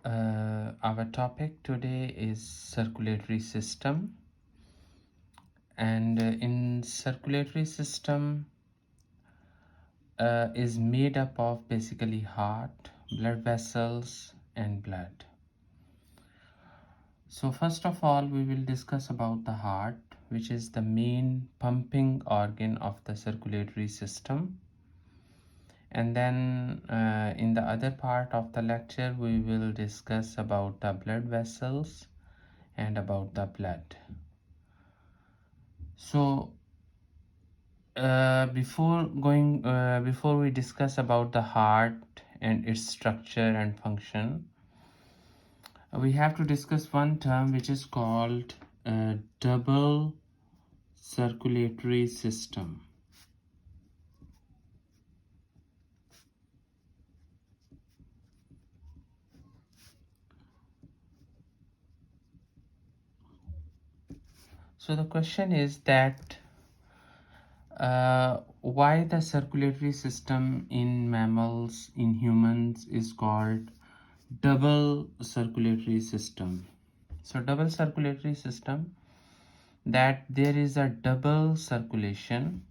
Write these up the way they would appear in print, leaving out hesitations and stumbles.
Our topic today is circulatory system, and in circulatory system is made up of basically heart, blood vessels, and blood. So first of all, we will discuss about the heart, which is the main pumping organ of the circulatory system. And then in the other part of the lecture, we will discuss about the blood vessels and about the blood. So before we discuss about the heart and its structure and function, we have to discuss one term which is called double circulatory system. So the question is that why the circulatory system in mammals, in humans, is called double circulatory system. So double circulatory system, that there is a double circulation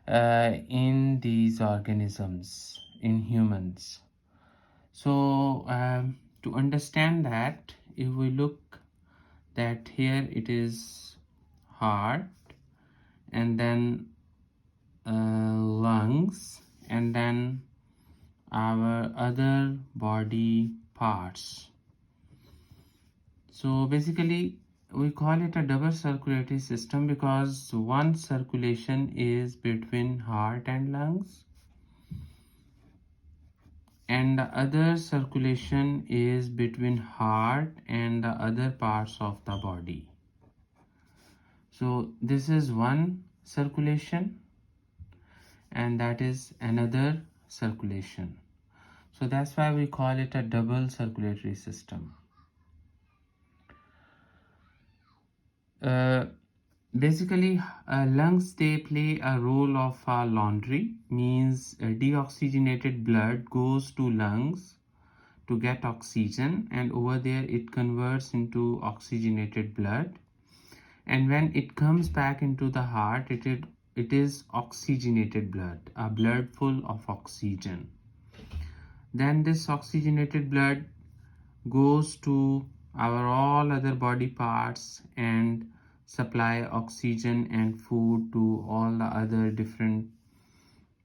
in these organisms, in humans. So to understand that, if we look that here it is heart, and then lungs, and then our other body parts. So basically we call it a double circulatory system because one circulation is between heart and lungs, and the other circulation is between heart and the other parts of the body. So this is one circulation, and that is another circulation. So that's why we call it a double circulatory system. Basically lungs, they play a role of laundry, means deoxygenated blood goes to lungs to get oxygen, and over there it converts into oxygenated blood, and when it comes back into the heart, it is oxygenated blood, a blood full of oxygen. Then this oxygenated blood goes to our all other body parts and supply oxygen and food to all the other different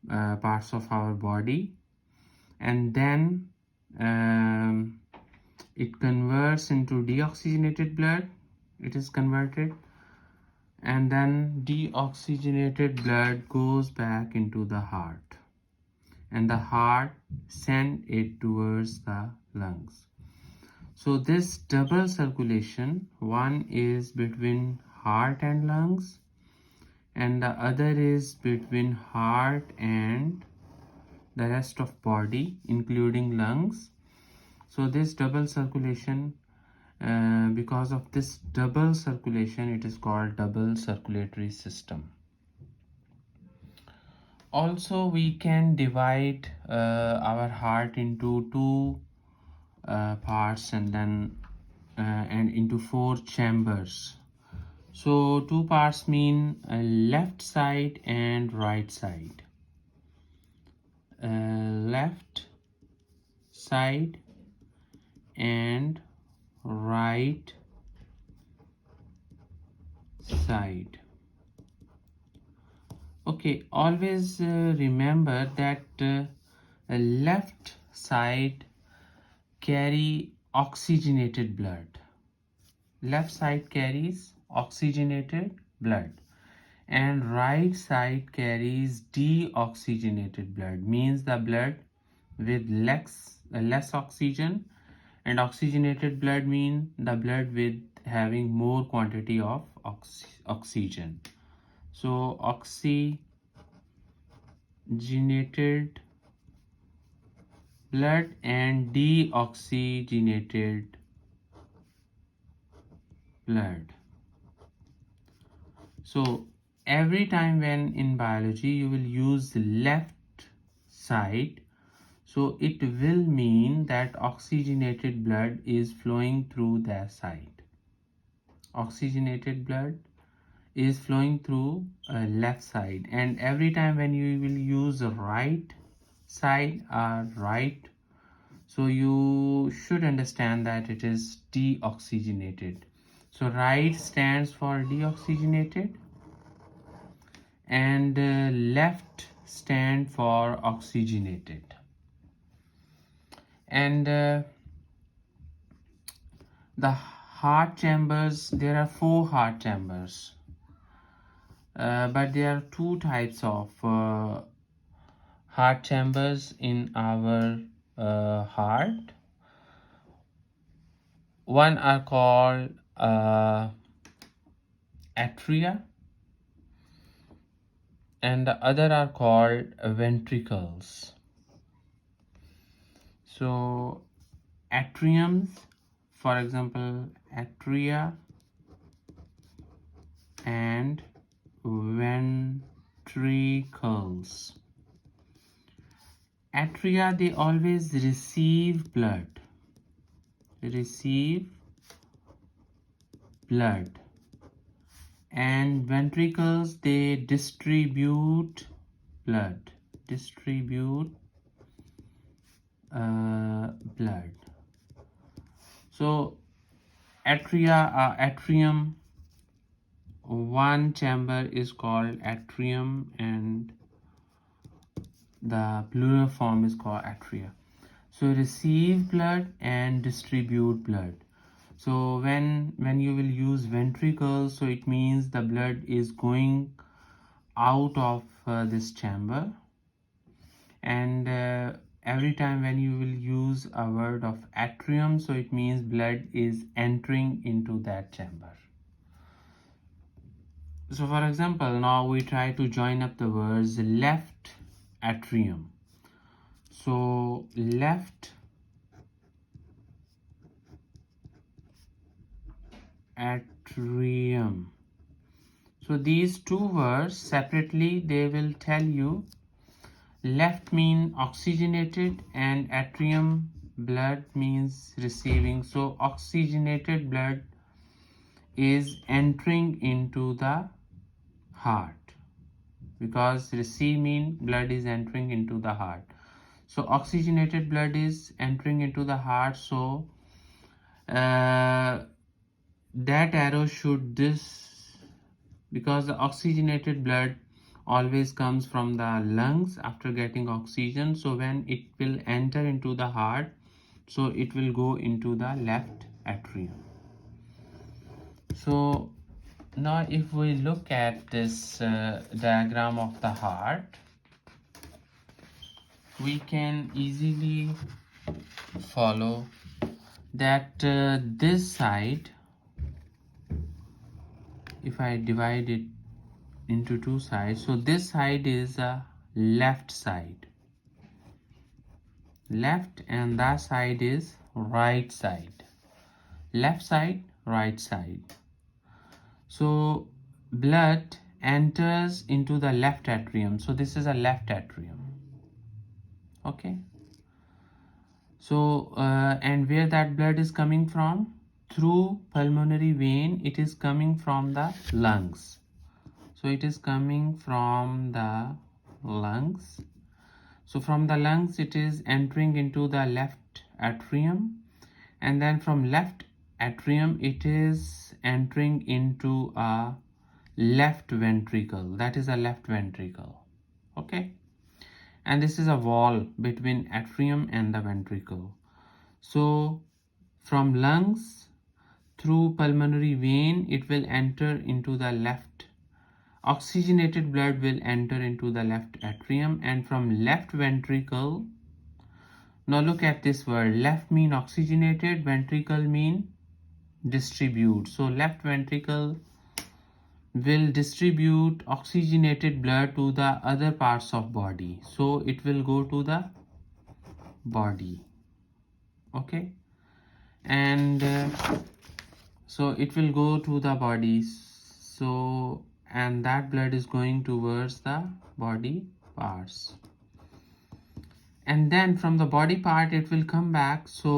parts of our body, and then it converts into deoxygenated blood, it is converted, and then deoxygenated blood goes back into the heart, and the heart send it towards the lungs. So this double circulation, one is between heart and lungs, and the other is between heart and the rest of body including lungs. So this double circulation, because of this double circulation, it is called double circulatory system. Also we can divide our heart into two parts, and then and into four chambers. So two parts mean left side and right side. Left side and right side. Okay, always remember that left side carry oxygenated blood. Left side carries oxygenated blood, and right side carries deoxygenated blood, means the blood with less oxygen, and oxygenated blood mean the blood with having more quantity of oxygen. So oxygenated blood and deoxygenated blood. So every time when in biology you will use the left side, So it will mean that oxygenated blood is flowing through that side. Oxygenated blood is flowing through left side, and every time when you will use right side or right, so you should understand that it is deoxygenated. So right stands for deoxygenated, and left stand for oxygenated. And the heart chambers, there are 4 heart chambers, but there are 2 types of heart chambers in our heart. One are called atria, and the other are called ventricles. So atriums, for example, atria and ventricles. Atria, they always receive blood, and ventricles, they distribute blood, blood. So atrium, one chamber is called atrium, and the plural form is called atria. So receive blood and distribute blood. So when you will use ventricles, so it means the blood is going out of this chamber, and every time when you will use a word of atrium, so it means blood is entering into that chamber. So for example, now we try to join up the words left atrium. So left atrium. So these 2 words separately, they will tell you left mean oxygenated and atrium blood means receiving. So oxygenated blood is entering into the heart, because receive mean blood is entering into the heart. So oxygenated blood is entering into the heart. So that arrow should this, because the oxygenated blood always comes from the lungs after getting oxygen. So when it will enter into the heart, so it will go into the left atrium. So now if we look at this diagram of the heart, we can easily follow that this side, if I divide it into 2 sides, so this side is a left side, left, and that side is right side, left side, right side. So blood enters into the left atrium. So this is a left atrium. Okay. So and where that blood is coming from? Through pulmonary vein, it is coming from the lungs. So it is coming from the lungs. So from the lungs, it is entering into the left atrium, and then from left atrium, it is entering into a left ventricle. That is a left ventricle. Okay. And this is a wall between atrium and the ventricle. So from lungs through pulmonary vein, it will enter into the left. Oxygenated blood will enter into the left atrium, and from left ventricle, now look at this word, left mean oxygenated, ventricle mean distribute. So left ventricle will distribute oxygenated blood to the other parts of body. So it will go to the body. Okay. And so it will go to the body. So, and that blood is going towards the body parts. and then from the body part it will come back, so,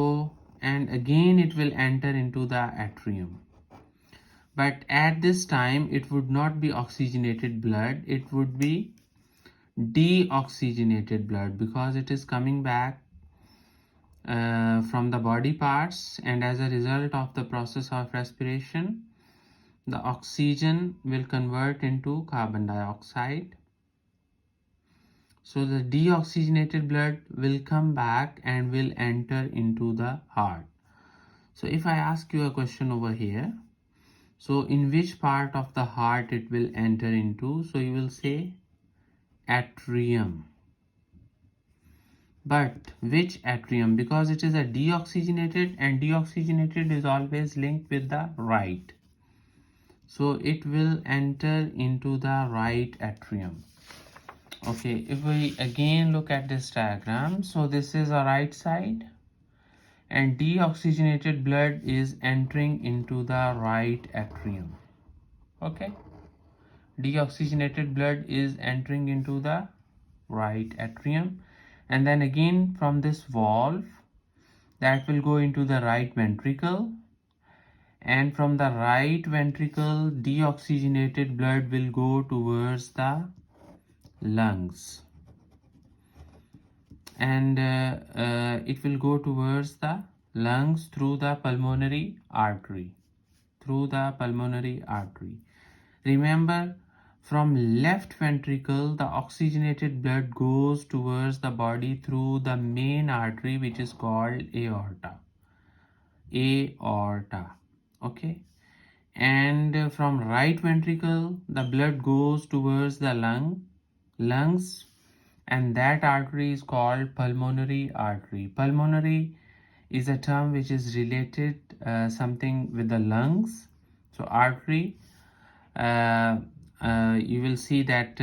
and again it will enter into the atrium. But at this time it would not be oxygenated blood, it would be deoxygenated blood, because it is coming back from the body parts, and as a result of the process of respiration, the oxygen will convert into carbon dioxide. So the deoxygenated blood will come back and will enter into the heart. So if I ask you a question over here, so in which part of the heart it will enter into? So you will say atrium. But which atrium? Because it is a deoxygenated, and deoxygenated is always linked with the right. So it will enter into the right atrium. Okay, if we again look at this diagram, so this is a right side, and deoxygenated blood is entering into the right atrium. Okay, deoxygenated blood is entering into the right atrium, and then again from this valve that will go into the right ventricle, and from the right ventricle deoxygenated blood will go towards the lungs, and it will go towards the lungs through the pulmonary artery, remember, from left ventricle the oxygenated blood goes towards the body through the main artery, which is called aorta. Okay, and from right ventricle the blood goes towards the lungs, and that artery is called pulmonary artery. Pulmonary is a term which is related something with the lungs. So artery, you will see that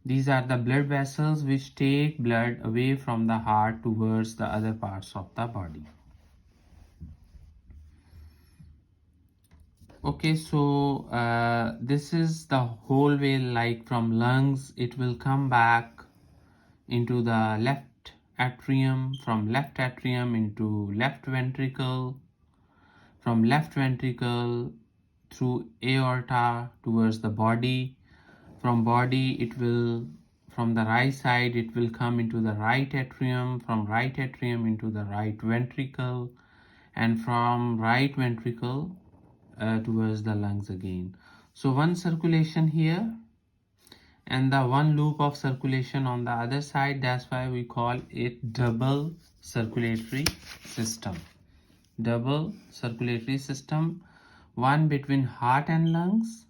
these are the blood vessels which take blood away from the heart towards the other parts of the body. Okay, so this is the whole way, like from lungs it will come back into the left atrium, from left atrium into left ventricle, from left ventricle through aorta towards the body, from body it will, from the right side it will come into the right atrium, from right atrium into the right ventricle, and from right ventricle towards the lungs again. So one circulation here and the one loop of circulation on the other side. That's why we call it double circulatory system. Double circulatory system, one between heart and lungs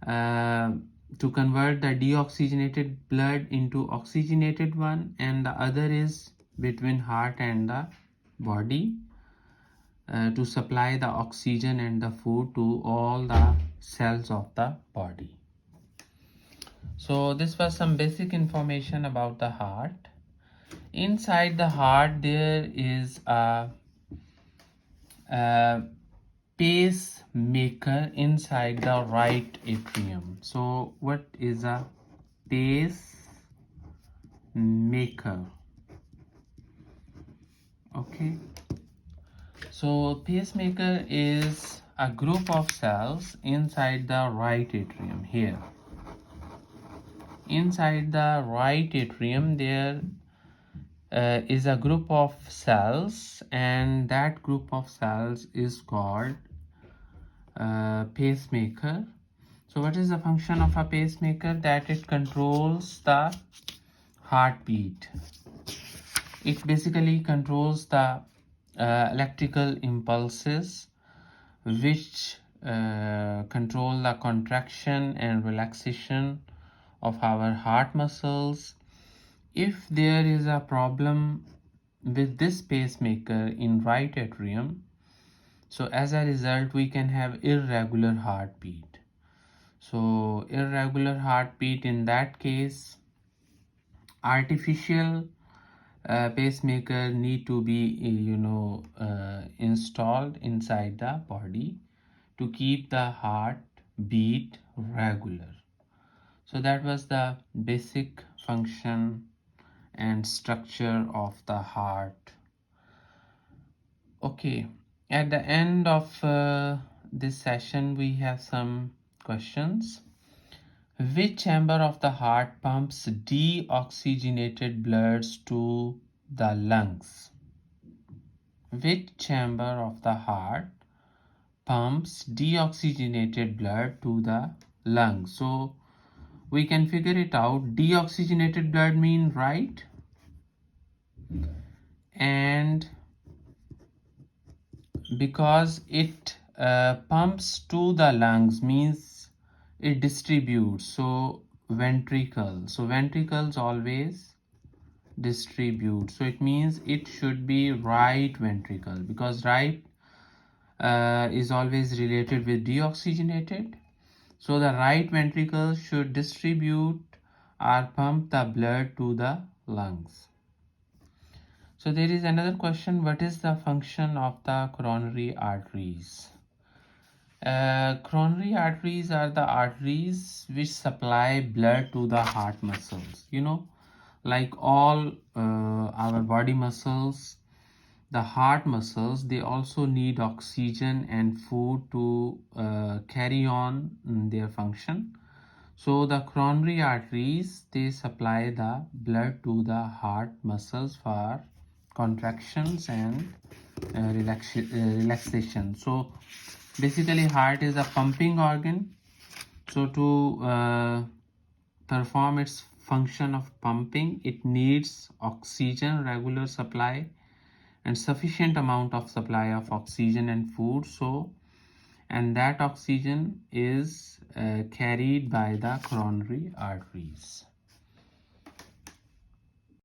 to convert the deoxygenated blood into oxygenated one, and the other is between heart and the body to supply the oxygen and the food to all the cells of the body. So this was some basic information about the heart. Inside the heart there is a pacemaker inside the right atrium. So what is a pacemaker? Okay, so pacemaker is a group of cells inside the right atrium. Here inside the right atrium there is a group of cells, and that group of cells is called pacemaker. So what is the function of a pacemaker? That it controls the heartbeat. It basically controls the electrical impulses which control the contraction and relaxation of our heart muscles. If there is a problem with this pacemaker in right atrium, so as a result we can have irregular heartbeat. So irregular heartbeat, in that case artificial pacemaker need to be installed inside the body to keep the heart beat regular. So that was the basic function and structure of the heart. Okay, at the end of this session we have some questions. Which chamber of the heart pumps deoxygenated blood to the lungs? Which chamber of the heart pumps deoxygenated blood to the lungs? So we can figure it out. Deoxygenated blood mean right, and because it pumps to the lungs means it distributes. So ventricles always distribute, so it means it should be right ventricle, because right is always related with deoxygenated. So the right ventricle should distribute or pump the blood to the lungs. So there is another question: what is the function of the coronary arteries? Coronary arteries are the arteries which supply blood to the heart muscles. Like all our body muscles, the heart muscles, they also need oxygen and food to carry on their function. So the coronary arteries, they supply the blood to the heart muscles for contractions and relaxation. So basically heart is a pumping organ. So to perform its function of pumping, it needs oxygen, regular supply, and sufficient amount of supply of oxygen and food. So, and that oxygen is carried by the coronary arteries.